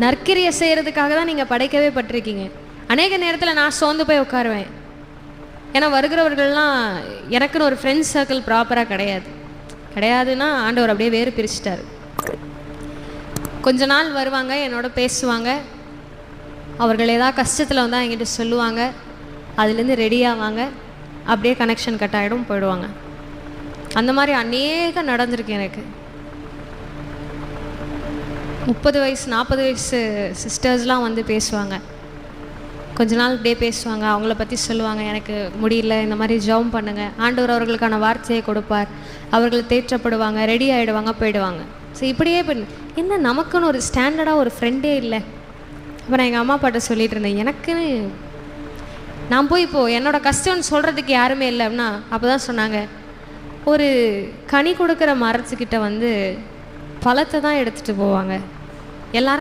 நற்கிரியை செய்கிறதுக்காக தான் நீங்கள் படைக்கவே பட்டிருக்கீங்க. அநேக நேரத்தில் நான் சோர்ந்து போய் உட்காருவேன். ஏன்னா வருகிறவர்கள்லாம் எனக்குன்னு ஒரு ஃப்ரெண்ட்ஸ் சர்க்கிள் ப்ராப்பராக கிடையாதுன்னா ஆண்டவர் அப்படியே வேறு பிரிச்சுட்டார். கொஞ்ச நாள் வருவாங்க, என்னோட பேசுவாங்க, அவர்கள் ஏதாவது கஷ்டத்தில் வந்தால் என்கிட்ட சொல்லுவாங்க, அதுலேருந்து ரெடி ஆவாங்க, அப்படியே கனெக்ஷன் கட் ஆகிடும், போயிடுவாங்க. அந்த மாதிரி அநேகம் நடந்திருக்கு எனக்கு. 30 வயசு 40 வயசு சிஸ்டர்ஸ்லாம் வந்து பேசுவாங்க. கொஞ்ச நாள் இப்படியே பேசுவாங்க, அவங்கள பற்றி சொல்லுவாங்க, எனக்கு முடியல, இந்த மாதிரி ஜெபம் பண்ணுங்க, ஆண்டவர் அவர்களுக்கான வார்த்தையை கொடுப்பார், அவர்கள் தேற்றப்படுவாங்க, ரெடி ஆகிடுவாங்க, போயிடுவாங்க. ஸோ இப்படியே என்ன நமக்குன்னு ஒரு ஸ்டாண்டர்டாக ஒரு ஃப்ரெண்டே இல்லை. அப்போ நான் எங்கள் அம்மா அப்பாட்ட சொல்லிட்டு இருந்தேன், எனக்குன்னு நான் போய் இப்போது என்னோடய கஷ்டம்னு சொல்கிறதுக்கு யாருமே இல்லை அப்படின்னா, அப்போ தான் சொன்னாங்க, ஒரு கனி கொடுக்குற மரத்துக்கிட்ட வந்து பழத்தை தான் எடுத்துகிட்டு போவாங்க எல்லாரும்.